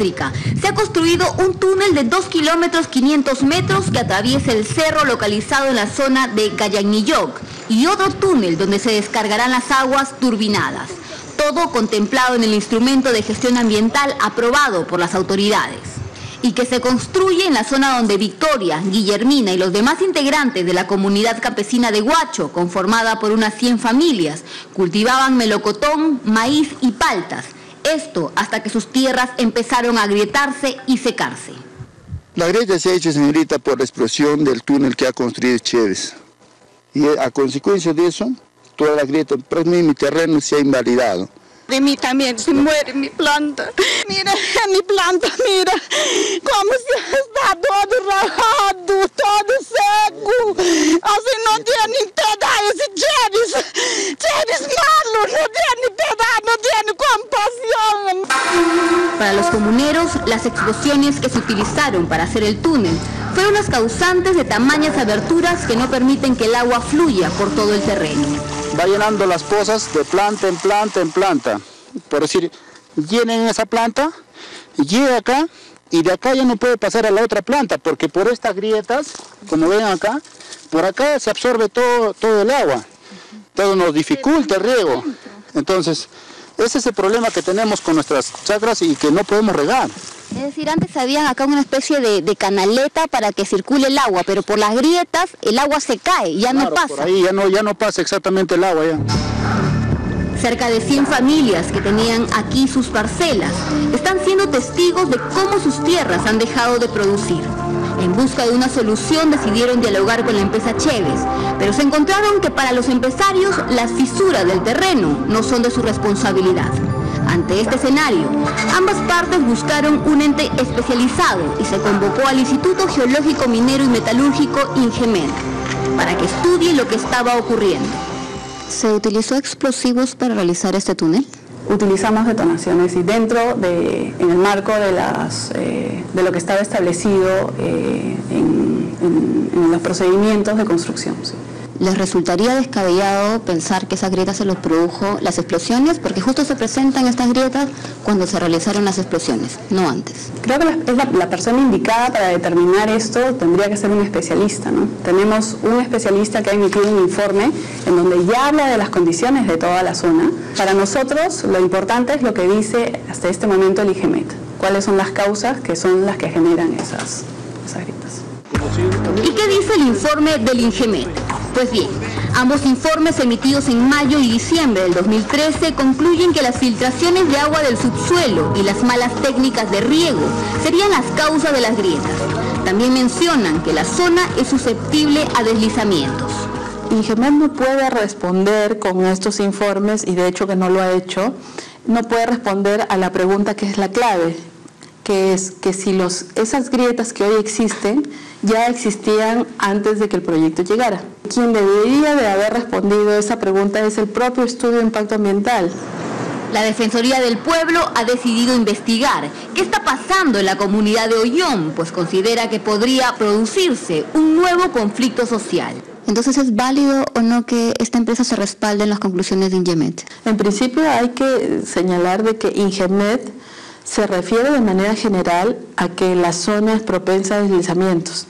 eléctrica. Se ha construido un túnel de 2 kilómetros 500 metros que atraviesa el cerro localizado en la zona de Cayagnilloc y otro túnel donde se descargarán las aguas turbinadas. Todo contemplado en el instrumento de gestión ambiental aprobado por las autoridades. Y que se construye en la zona donde Victoria, Guillermina y los demás integrantes de la comunidad campesina de Huacho, conformada por unas 100 familias, cultivaban melocotón, maíz y paltas. Esto hasta que sus tierras empezaron a agrietarse y secarse. La grieta se ha hecho, señorita, por la explosión del túnel que ha construido Chévez. Y a consecuencia de eso, toda la grieta, para mí mi terreno se ha invalidado. De mí también se muere mi planta. Mira, mi planta, mira cómo se está todo rajado, todo seco. Así no tiene ni piedad ese Chévez. Chévez malo, no tiene piedad, no tiene compasión. Para los comuneros, las explosiones que se utilizaron para hacer el túnel fueron las causantes de tamañas aberturas que no permiten que el agua fluya por todo el terreno. Va llenando las pozas de planta en planta en planta. Por decir, llenen esa planta, llega acá y de acá ya no puede pasar a la otra planta porque por estas grietas, como ven acá, por acá se absorbe todo el agua. Todo nos dificulta el riego. Entonces, ese es el problema que tenemos con nuestras chacras y que no podemos regar. Es decir, antes había acá una especie de canaleta para que circule el agua, pero por las grietas el agua se cae, ya no pasa. Por ahí ya no pasa exactamente el agua ya. Cerca de 100 familias que tenían aquí sus parcelas están siendo testigos de cómo sus tierras han dejado de producir. En busca de una solución decidieron dialogar con la empresa Chévez, pero se encontraron que para los empresarios las fisuras del terreno no son de su responsabilidad. Ante este escenario, ambas partes buscaron un ente especializado y se convocó al Instituto Geológico Minero y Metalúrgico INGEMET para que estudie lo que estaba ocurriendo. ¿Se utilizó explosivos para realizar este túnel? Utilizamos detonaciones y en el marco de lo que estaba establecido en los procedimientos de construcción. Sí. ¿Les resultaría descabellado pensar que esas grietas se los produjo las explosiones? Porque justo se presentan estas grietas cuando se realizaron las explosiones, no antes. Creo que la persona indicada para determinar esto tendría que ser un especialista, ¿no? Tenemos un especialista que ha emitido un informe en donde ya habla de las condiciones de toda la zona. Para nosotros lo importante es lo que dice hasta este momento el INGEMET. ¿Cuáles son las causas que son las que generan esas grietas? ¿Y qué dice el informe del INGEMET? Pues bien, ambos informes emitidos en mayo y diciembre del 2013 concluyen que las filtraciones de agua del subsuelo y las malas técnicas de riego serían las causas de las grietas. También mencionan que la zona es susceptible a deslizamientos. INGEMET no puede responder con estos informes, y de hecho que no lo ha hecho, no puede responder a la pregunta que es la clave, que es que si esas grietas que hoy existen ya existían antes de que el proyecto llegara. Quien debería de haber respondido esa pregunta es el propio estudio de impacto ambiental. La Defensoría del Pueblo ha decidido investigar qué está pasando en la comunidad de Ollón, pues considera que podría producirse un nuevo conflicto social. Entonces, ¿es válido o no que esta empresa se respalde en las conclusiones de INGEMET? En principio hay que señalar de que INGEMET se refiere de manera general a que la zona es propensa a deslizamientos,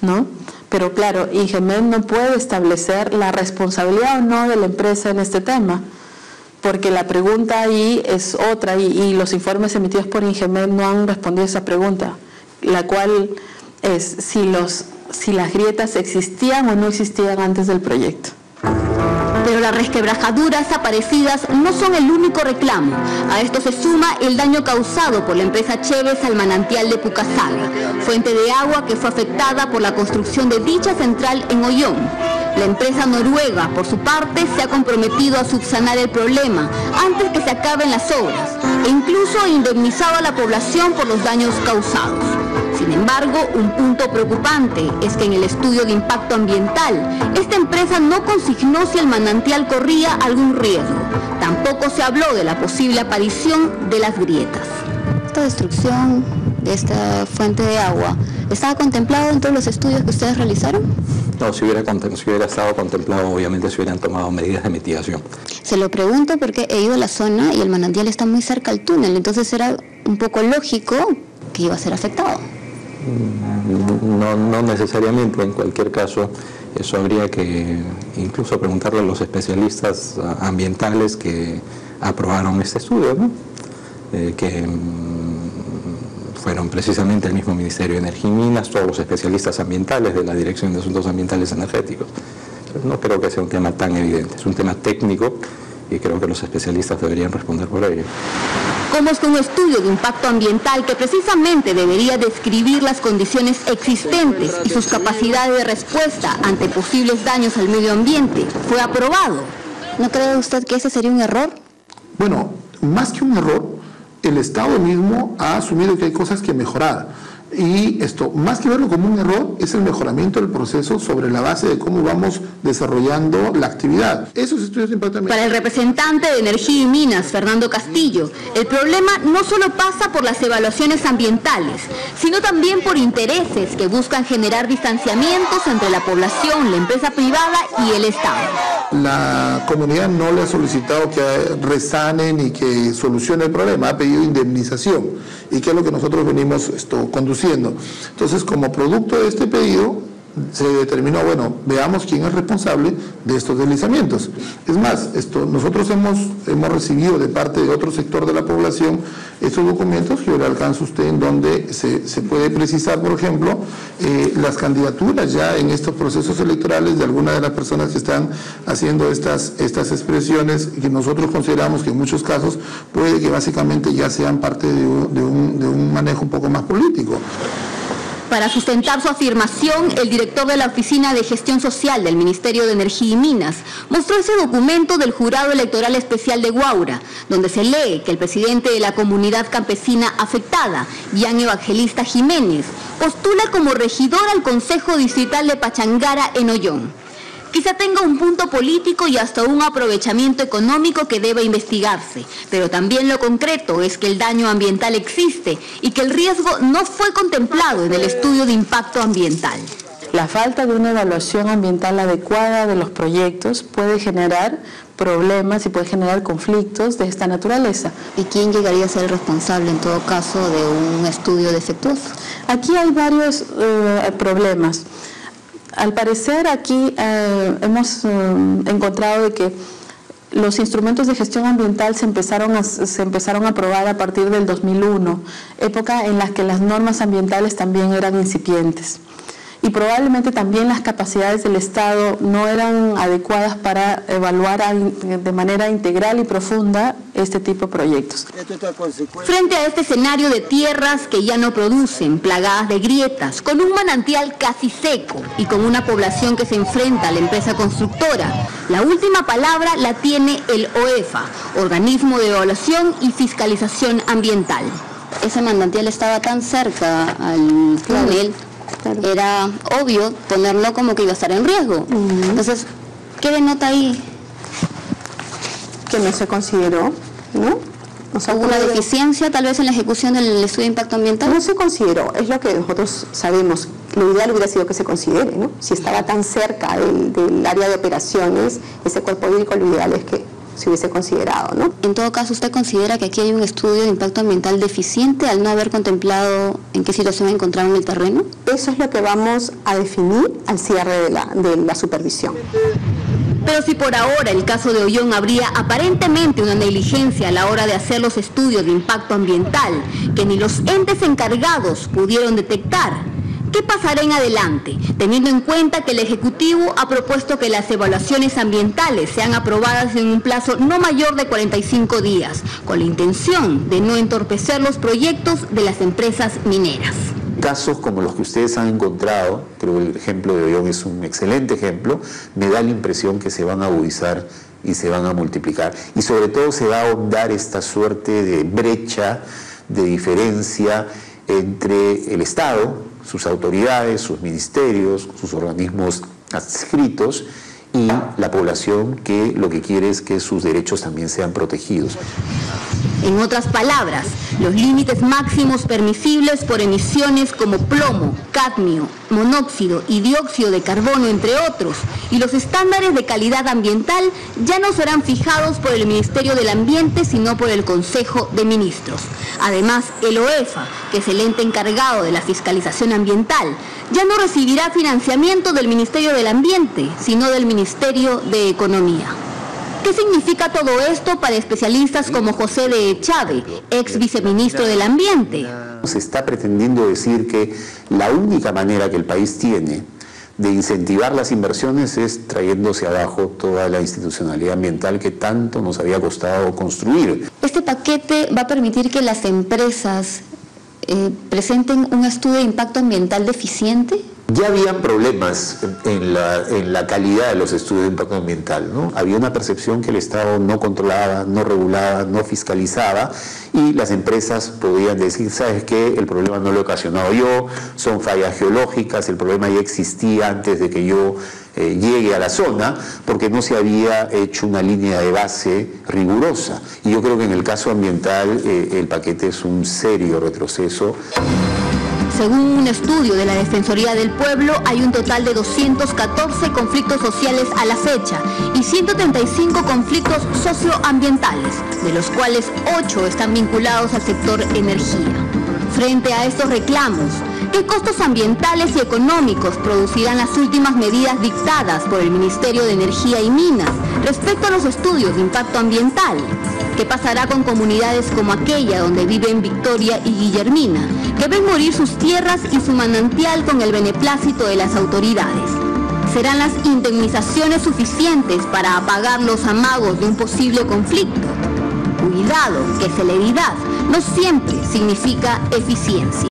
¿no? Pero claro, INGEMET no puede establecer la responsabilidad o no de la empresa en este tema, porque la pregunta ahí es otra y los informes emitidos por INGEMET no han respondido a esa pregunta, la cual es si las grietas existían o no existían antes del proyecto. Pero las resquebrajaduras aparecidas no son el único reclamo. A esto se suma el daño causado por la empresa Chévez al manantial de Pucasaga, fuente de agua que fue afectada por la construcción de dicha central en Ollón. La empresa noruega, por su parte, se ha comprometido a subsanar el problema antes que se acaben las obras e incluso ha indemnizado a la población por los daños causados. Sin embargo, un punto preocupante es que en el estudio de impacto ambiental, esta empresa no consignó si el manantial corría algún riesgo. Tampoco se habló de la posible aparición de las grietas. Esta destrucción de esta fuente de agua, ¿estaba contemplado en todos los estudios que ustedes realizaron? No, si hubiera estado contemplado, obviamente se hubieran tomado medidas de mitigación. Se lo pregunto porque he ido a la zona y el manantial está muy cerca al túnel, entonces era un poco lógico que iba a ser afectado. No necesariamente, en cualquier caso, eso habría que incluso preguntarle a los especialistas ambientales que aprobaron este estudio, ¿no? Que fueron precisamente el mismo Ministerio de Energía y Minas, todos los especialistas ambientales de la Dirección de Asuntos Ambientales Energéticos. No creo que sea un tema tan evidente, es un tema técnico y creo que los especialistas deberían responder por ello. ¿Cómo es que un estudio de impacto ambiental que precisamente debería describir las condiciones existentes y sus capacidades de respuesta ante posibles daños al medio ambiente fue aprobado? ¿No cree usted que ese sería un error? Bueno, más que un error, el Estado mismo ha asumido que hay cosas que mejorar. Y esto, más que verlo como un error, es el mejoramiento del proceso sobre la base de cómo vamos desarrollando la actividad. Esos estudios de impacto ambiental. Para el representante de Energía y Minas, Fernando Castillo, el problema no solo pasa por las evaluaciones ambientales, sino también por intereses que buscan generar distanciamientos entre la población, la empresa privada y el Estado. La comunidad no le ha solicitado que resane ni que solucione el problema, ha pedido indemnización, y que es lo que nosotros venimos conduciendo. Entonces, como producto de este pedido, se determinó, bueno, veamos quién es responsable de estos deslizamientos. Es más, nosotros hemos recibido de parte de otro sector de la población estos documentos que yo le alcanzo a usted, en donde se puede precisar, por ejemplo, las candidaturas ya en estos procesos electorales de algunas de las personas que están haciendo estas expresiones, que nosotros consideramos que en muchos casos puede que básicamente ya sean parte de un manejo un poco más político. Para sustentar su afirmación, el director de la Oficina de Gestión Social del Ministerio de Energía y Minas mostró ese documento del Jurado Electoral Especial de Guaura, donde se lee que el presidente de la comunidad campesina afectada, Jan Evangelista Jiménez, postula como regidor al Consejo Distrital de Pachangara en Ollón. Quizá tenga un punto político y hasta un aprovechamiento económico que debe investigarse, pero también lo concreto es que el daño ambiental existe y que el riesgo no fue contemplado en el estudio de impacto ambiental. La falta de una evaluación ambiental adecuada de los proyectos puede generar problemas y puede generar conflictos de esta naturaleza. ¿Y quién llegaría a ser el responsable en todo caso de un estudio defectuoso? Aquí hay varios problemas. Al parecer aquí hemos encontrado de que los instrumentos de gestión ambiental se empezaron a aprobar a partir del 2001, época en la que las normas ambientales también eran incipientes. Y probablemente también las capacidades del Estado no eran adecuadas para evaluar de manera integral y profunda este tipo de proyectos. Frente a este escenario de tierras que ya no producen, plagadas de grietas, con un manantial casi seco y con una población que se enfrenta a la empresa constructora, la última palabra la tiene el OEFA, Organismo de Evaluación y Fiscalización Ambiental. Ese manantial estaba tan cerca al túnel. Claro. Era obvio ponerlo como que iba a estar en riesgo. Entonces, ¿qué denota ahí? Que no se consideró, ¿no? O sea, ¿hubo una deficiencia tal vez en la ejecución del estudio de impacto ambiental? No se consideró, es lo que nosotros sabemos. Lo ideal hubiera sido que se considere, ¿no? Si estaba tan cerca del área de operaciones, ese cuerpo hídrico, lo ideal es que se hubiese considerado, ¿no? En todo caso, ¿usted considera que aquí hay un estudio de impacto ambiental deficiente al no haber contemplado en qué situación encontraron el terreno? Eso es lo que vamos a definir al cierre de la supervisión. Pero si por ahora el caso de Ollón habría aparentemente una negligencia a la hora de hacer los estudios de impacto ambiental que ni los entes encargados pudieron detectar, ¿qué pasará en adelante, teniendo en cuenta que el Ejecutivo ha propuesto que las evaluaciones ambientales sean aprobadas en un plazo no mayor de 45 días, con la intención de no entorpecer los proyectos de las empresas mineras? Casos como los que ustedes han encontrado, creo que el ejemplo de Ollón es un excelente ejemplo, me da la impresión que se van a agudizar y se van a multiplicar. Y sobre todo se va a ahondar esta suerte de brecha, de diferencia entre el Estado, sus autoridades, sus ministerios, sus organismos adscritos y la población, que lo que quiere es que sus derechos también sean protegidos. En otras palabras, los límites máximos permisibles por emisiones como plomo, cadmio, monóxido y dióxido de carbono, entre otros, y los estándares de calidad ambiental ya no serán fijados por el Ministerio del Ambiente, sino por el Consejo de Ministros. Además, el OEFA, que es el ente encargado de la fiscalización ambiental, ya no recibirá financiamiento del Ministerio del Ambiente, sino del Ministerio de Economía. ¿Qué significa todo esto para especialistas como José de Echave, ex viceministro del Ambiente? Se está pretendiendo decir que la única manera que el país tiene de incentivar las inversiones es trayéndose abajo toda la institucionalidad ambiental que tanto nos había costado construir. ¿Este paquete va a permitir que las empresas presenten un estudio de impacto ambiental deficiente? Ya habían problemas en la calidad de los estudios de impacto ambiental, ¿no? Había una percepción que el Estado no controlaba, no regulaba, no fiscalizaba, y las empresas podían decir, ¿sabes qué? El problema no lo he ocasionado yo, son fallas geológicas, el problema ya existía antes de que yo llegue a la zona, porque no se había hecho una línea de base rigurosa. Y yo creo que en el caso ambiental el paquete es un serio retroceso. Según un estudio de la Defensoría del Pueblo, hay un total de 214 conflictos sociales a la fecha y 135 conflictos socioambientales, de los cuales 8 están vinculados al sector energía. Frente a estos reclamos, ¿qué costos ambientales y económicos producirán las últimas medidas dictadas por el Ministerio de Energía y Minas respecto a los estudios de impacto ambiental? ¿Qué pasará con comunidades como aquella donde viven Victoria y Guillermina, que ven morir sus tierras y su manantial con el beneplácito de las autoridades? ¿Serán las indemnizaciones suficientes para apagar los amagos de un posible conflicto? Cuidado, que celeridad no siempre significa eficiencia.